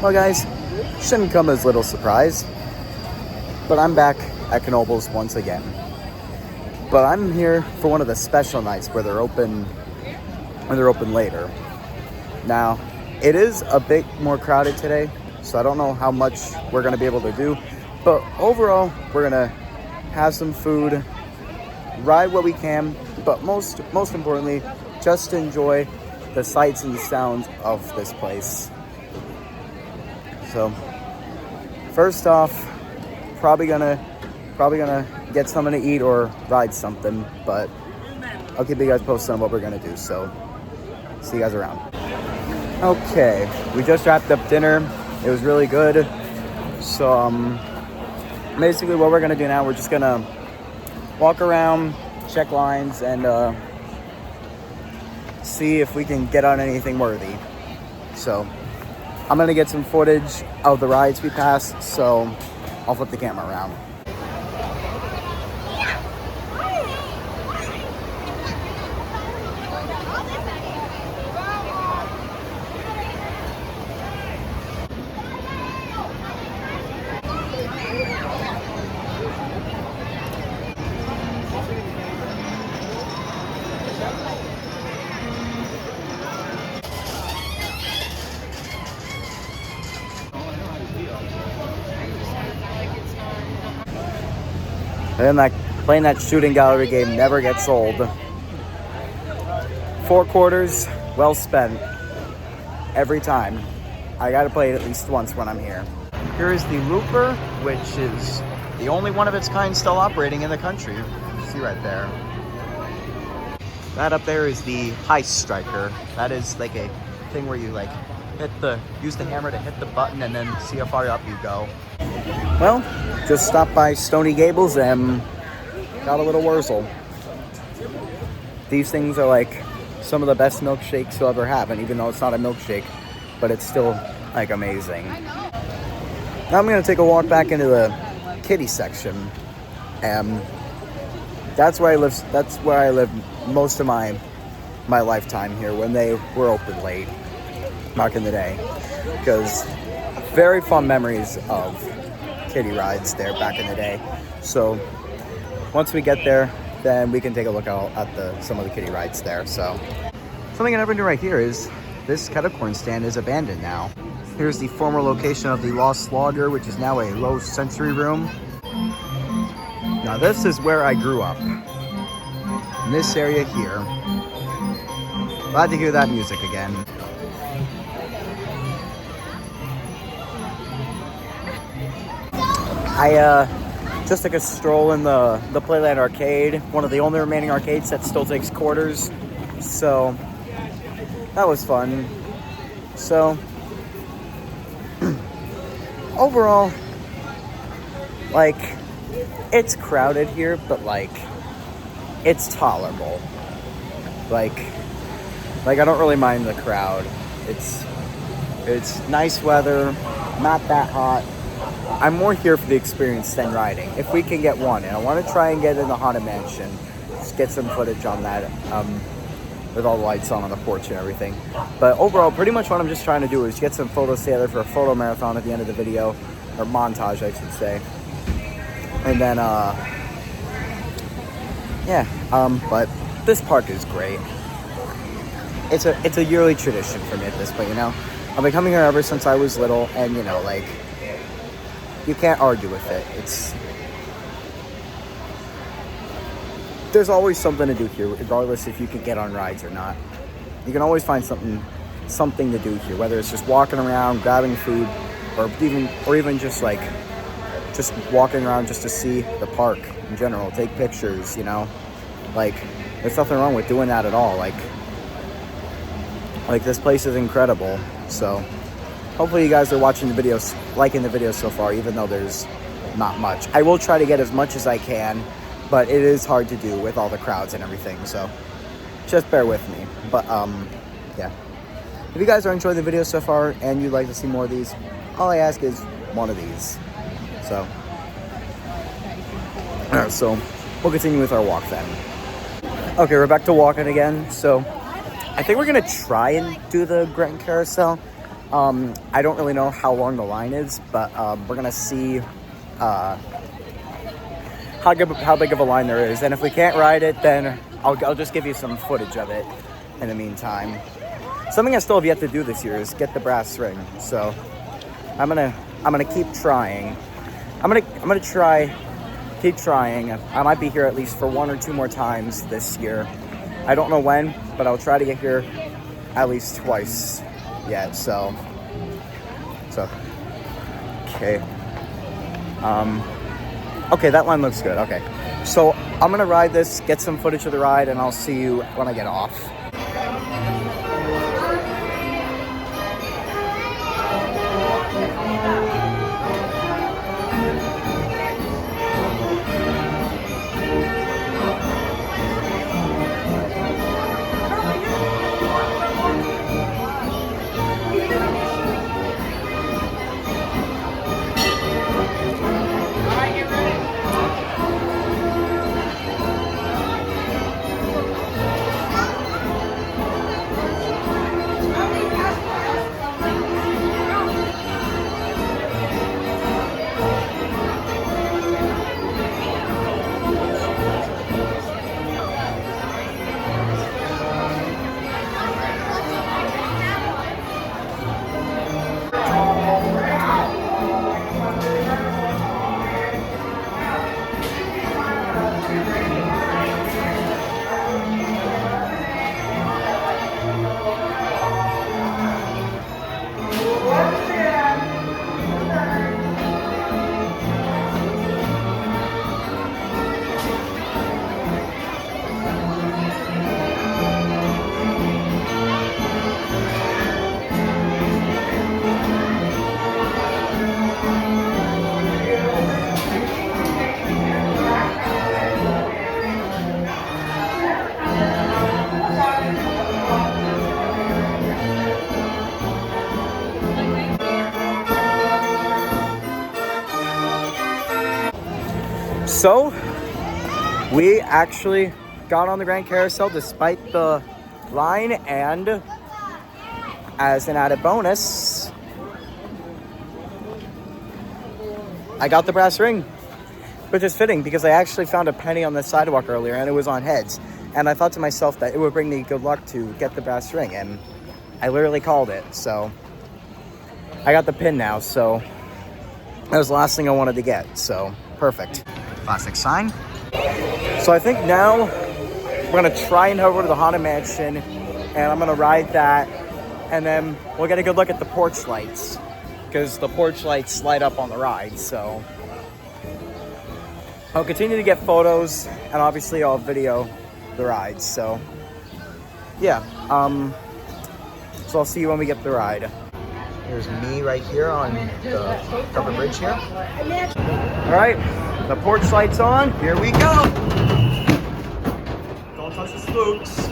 Well guys, shouldn't come as little surprise, but I'm back at Knoebels once again. But I'm here for one of the special nights where they're open later. Now, it is a bit more crowded today, so I don't know how much we're gonna be able to do, but overall, we're gonna have some food, ride what we can, but most importantly, just enjoy the sights and sounds of this place. So, first off, probably gonna get something to eat or ride something, but I'll keep you guys posted on what we're gonna do. So, see you guys around. Okay, we just wrapped up dinner. It was really good. So, basically what we're gonna do now, we're just gonna walk around, check lines, and see if we can get on anything worthy. So, I'm gonna get some footage of the rides we passed, so I'll flip the camera around. And then playing that shooting gallery game never gets old. 4 quarters, well spent. Every time. I gotta play it at least once when I'm here. Here is the Looper, which is the only one of its kind still operating in the country. You see right there. That up there is the Heist Striker. That is like a thing where you like use the hammer to hit the button and then see how far up you go. Well, just stopped by Stony Gables and got a little Wurzel. These things are like some of the best milkshakes you'll ever have, and even though it's not a milkshake, but it's still like amazing. Now I'm gonna take a walk back into the kiddie section, and that's where I live. That's where I lived most of my lifetime here when they were open late back in the day, because very fond memories of kiddie rides there back in the day. So once we get there, then we can take a look at some of the kiddie rides there. So something I never knew right here is this kettle corn stand is abandoned now. Here's the former location of the Lost Logger, which is now a low sensory room. Now this is where I grew up, in this area here. Glad to hear that music again. I just took a stroll in the Playland Arcade, one of the only remaining arcades that still takes quarters. So that was fun. So overall, like, it's crowded here, but like it's tolerable. Like I don't really mind the crowd. It's nice weather, not that hot. I'm more here for the experience than riding, if we can get one. And I want to try and get in the Haunted Mansion, just get some footage on that, with all the lights on the porch and everything. But overall, pretty much what I'm just trying to do is get some photos together for a photo marathon at the end of the video, or montage, I should say. And then, but this park is great. It's a yearly tradition for me at this point, you know? I've been coming here ever since I was little, and you know, like, you can't argue with it. There's always something to do here, regardless if you can get on rides or not. You can always find something to do here, whether it's just walking around, grabbing food, or even just walking around just to see the park in general, take pictures, you know? Like, there's nothing wrong with doing that at all. Like this place is incredible. So hopefully you guys are watching the videos, liking the videos so far, even though there's not much. I will try to get as much as I can, but it is hard to do with all the crowds and everything, so just bear with me. But yeah, if you guys are enjoying the video so far and you'd like to see more of these, all I ask is one of these. So so we'll continue with our walk then. Okay, we're back to walking again. So I think we're gonna try and do the Grand Carousel. I don't really know how long the line is, but we're gonna see how big of a line there is. And if we can't ride it, then I'll just give you some footage of it in the meantime. Something I still have yet to do this year is get the brass ring. So I'm gonna keep trying. I'm gonna keep trying. I might be here at least for 1 or 2 more times this year. I don't know when, but I'll try to get here at least twice yet. So okay. Okay, that line looks good. Okay, so I'm gonna ride this, get some footage of the ride, and I'll see you when I get off. So we actually got on the Grand Carousel despite the line, and as an added bonus, I got the brass ring, which is fitting because I actually found a penny on the sidewalk earlier and it was on heads. And I thought to myself that it would bring me good luck to get the brass ring, and I literally called it. So I got the pin now, so that was the last thing I wanted to get, so perfect. Plastic sign. So I think now we're gonna try and head over to the Haunted Mansion, and I'm gonna ride that, and then we'll get a good look at the porch lights, because the porch lights light up on the ride. So I'll continue to get photos, and obviously I'll video the rides. So yeah, so I'll see you when we get the ride. Here's me right here on the covered bridge here. All right, the porch light's on. Here we go. Don't touch the spooks.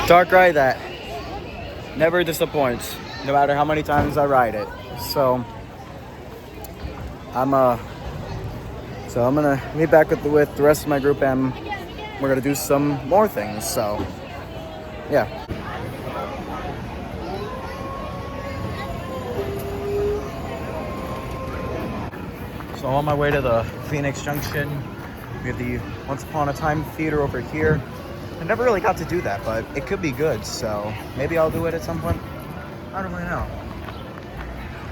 Dark ride that never disappoints, no matter how many times I ride it. So I'm gonna meet back with the rest of my group, and we're gonna do some more things. So yeah. So on my way to the Phoenix Junction, we have the Once Upon a Time Theater over here. I never really got to do that, but it could be good, so maybe I'll do it at some point. I don't really know.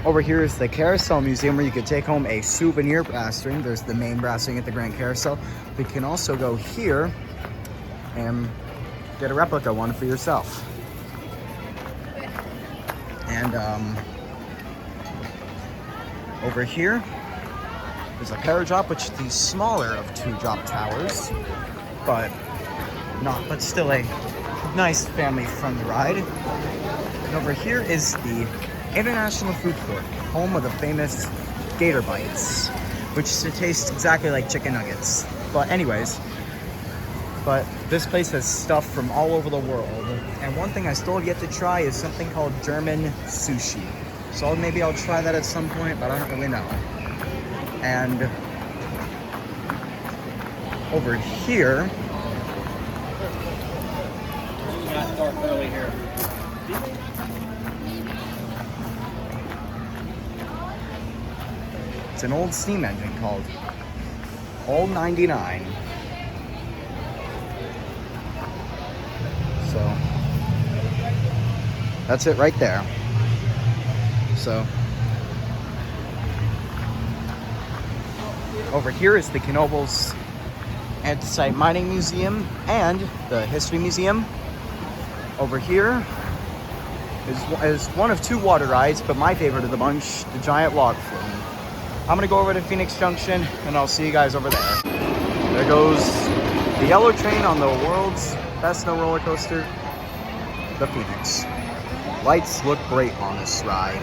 Over here is the Carousel Museum, where you could take home a souvenir brass ring. There's the main brass ring at the Grand Carousel. But you can also go here and get a replica one for yourself. And over here, there's a Paradrop, which is the smaller of two drop towers, but still a nice family-friendly ride. And over here is the International Food Court, home of the famous Gator Bites, which taste exactly like chicken nuggets. But anyways, this place has stuff from all over the world. And one thing I still have yet to try is something called German sushi. So maybe I'll try that at some point, but I don't really know. And over here, Dark early here. it's an old steam engine called Old 99. So that's it right there. So over here is the Knoebels Anthracite Mining Museum and the History Museum. Over here is one of two water rides, but my favorite of the bunch, the giant log flume. I'm gonna go over to Phoenix Junction, and I'll see you guys over there. There goes the yellow train on the world's best snow roller coaster, the Phoenix. Lights look great on this ride.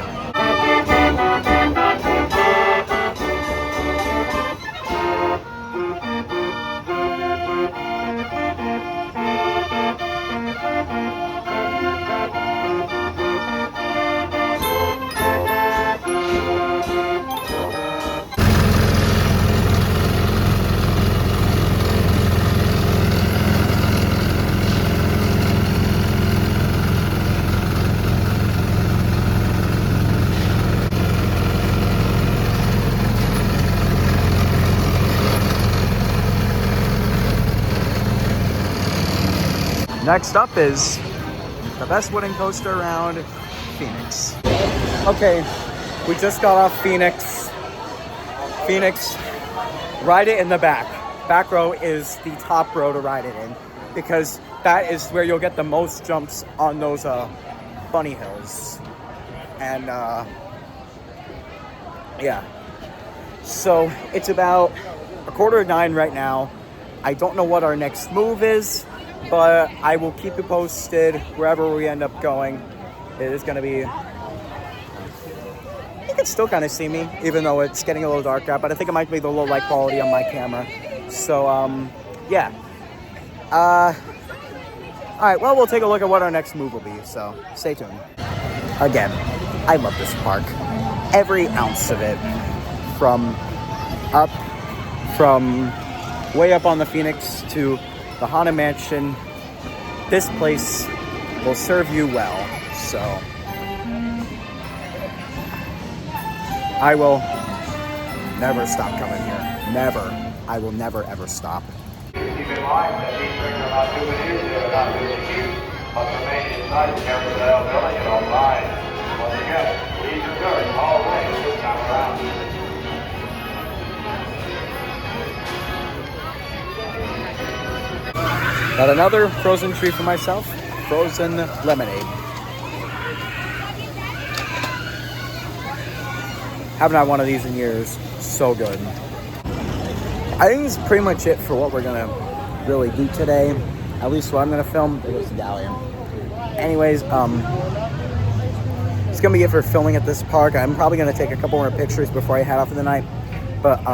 Next up is the best wooden coaster around Phoenix. Okay, we just got off Phoenix. Ride it in the back. Back row is the top row to ride it in, because that is where you'll get the most jumps on those bunny hills. And yeah. So it's about 8:45 right now. I don't know what our next move is, but I will keep you posted wherever we end up going. It is going to be... You can still kind of see me, even though it's getting a little dark out, but I think it might be the low light quality on my camera. So, yeah. Alright, well, we'll take a look at what our next move will be, so stay tuned. Again, I love this park. Every ounce of it. From way up on the Phoenix to the Haunted Mansion, this place will serve you well. So I will never stop coming here. Never. I will never ever stop. Keep in mind that these things are not souvenirs, they are not really cheap, but remain inside the Carousel building at all times. Once again, please return all ways this time around. Got another frozen treat for myself, frozen lemonade. Haven't had one of these in years. So good. I think this is pretty much it for what we're gonna really do today. At least what I'm gonna film. There goes the galleon. Anyways, it's gonna be it for filming at this park. I'm probably gonna take a couple more pictures before I head off for the night. But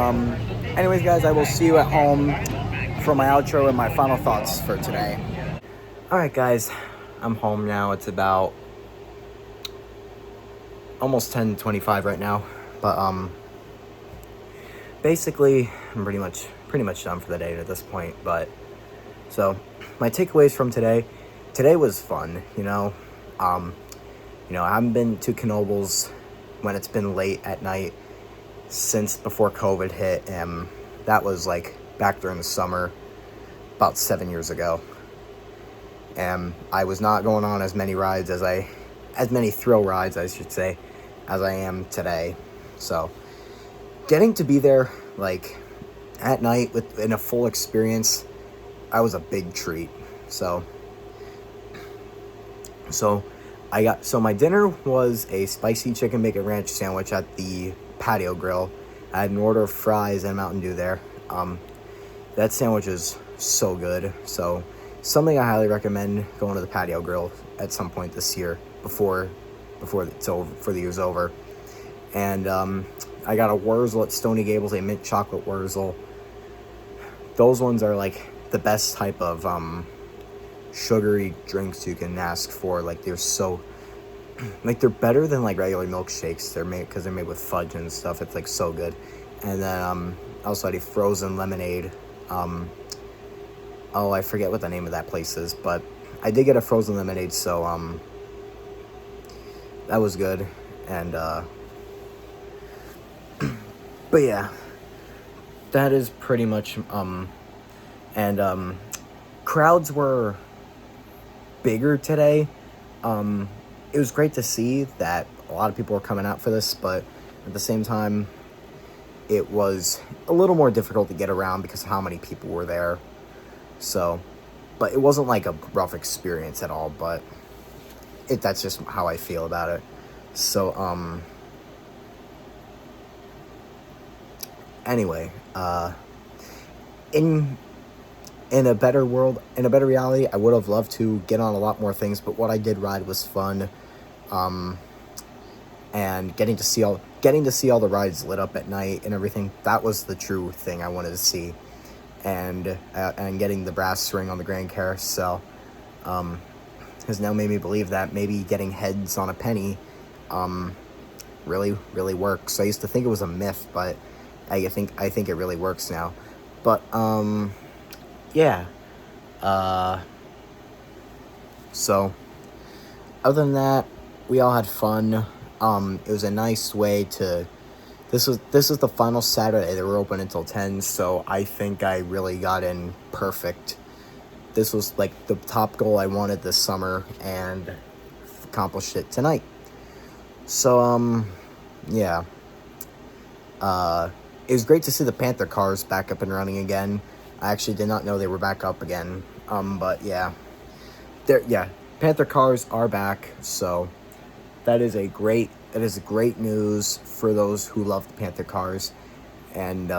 anyways, guys, I will see you at home for my outro and my final thoughts for today. All right, guys, I'm home now. It's about almost 10:25 right now. But basically I'm pretty much done for the day at this point. But so my takeaways from today was fun, you know. I haven't been to Knoebels when it's been late at night since before COVID hit, and that was like back during the summer about 7 years ago. And I was not going on as many thrill rides, I should say, as I am today. So getting to be there like at night in a full experience, that was a big treat. So my dinner was a spicy chicken bacon ranch sandwich at the patio grill. I had an order of fries and Mountain Dew there. That sandwich is so good. So something I highly recommend, going to the patio grill at some point this year before it's over, for the year's over. And I got a Wurzel at Stony Gables, a mint chocolate Wurzel. Those ones are like the best type of sugary drinks you can ask for. Like, they're so, like, they're better than like regular milkshakes. They're made with fudge and stuff. It's like so good. And then I also had a frozen lemonade. I forget what the name of that place is, but I did get a frozen lemonade, so that was good. And but yeah, that is pretty much crowds were bigger today. It was great to see that a lot of people were coming out for this, but at the same time, it was a little more difficult to get around because of how many people were there. So, but it wasn't like a rough experience at all, but that's just how I feel about it. So, anyway, in a better world, in a better reality, I would have loved to get on a lot more things, but what I did ride was fun. And getting to see all the rides lit up at night and everything, that was the true thing I wanted to see. And getting the brass ring on the Grand Carousel has now made me believe that maybe getting heads on a penny really, really works. I used to think it was a myth, but I think it really works now. But yeah. So other than that, we all had fun. It was a nice way to. This is the final Saturday. They were open until 10, so I think I really got in perfect. This was like the top goal I wanted this summer, and accomplished it tonight. So yeah. It was great to see the Panther cars back up and running again. I actually did not know they were back up again. But yeah. Panther cars are back, so that is great news for those who love the Panther cars. And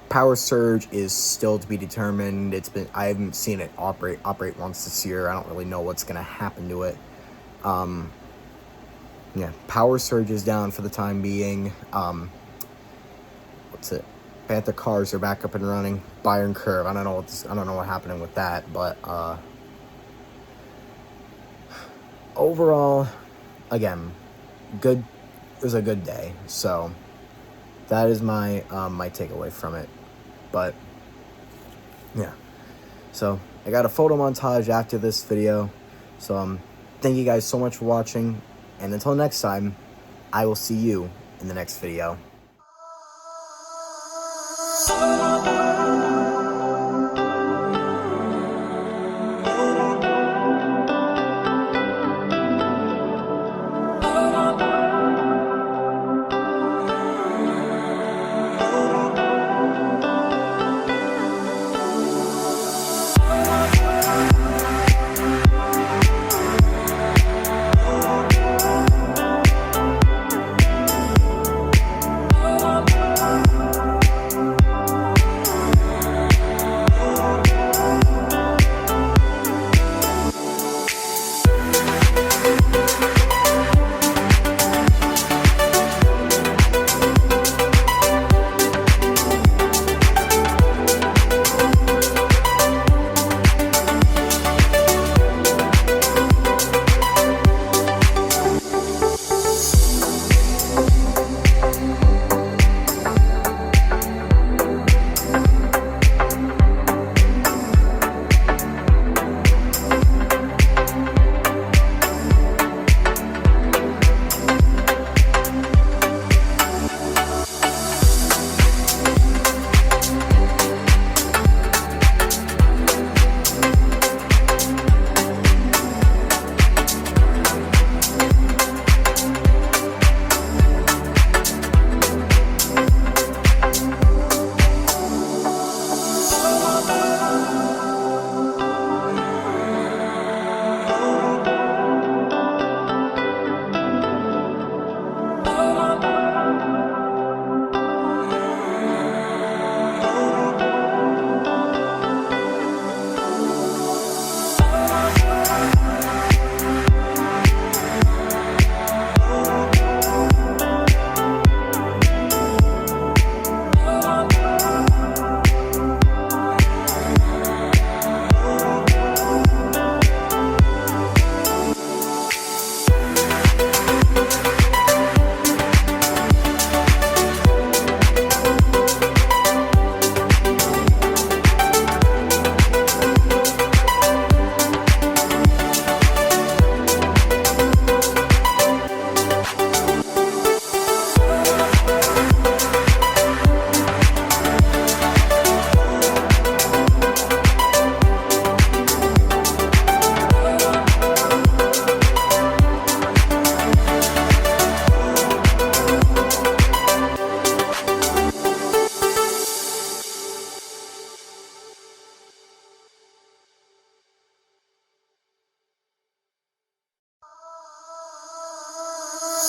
Power Surge is still to be determined. I haven't seen it operate once this year. I don't really know what's gonna happen to it. Yeah, Power Surge is down for the time being. What's it? Panther cars are back up and running. Byron Curve, I don't know what's happening with that, but overall, again, good. It was a good day. So that is my my takeaway from it. But yeah, so I got a photo montage after this video. So thank you guys so much for watching, and until next time, I will see you in the next video.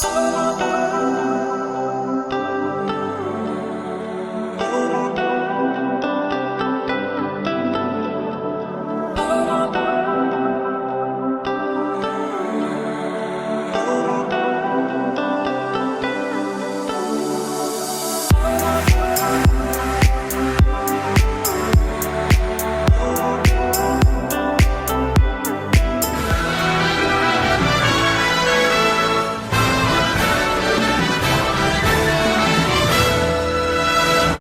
Thank you.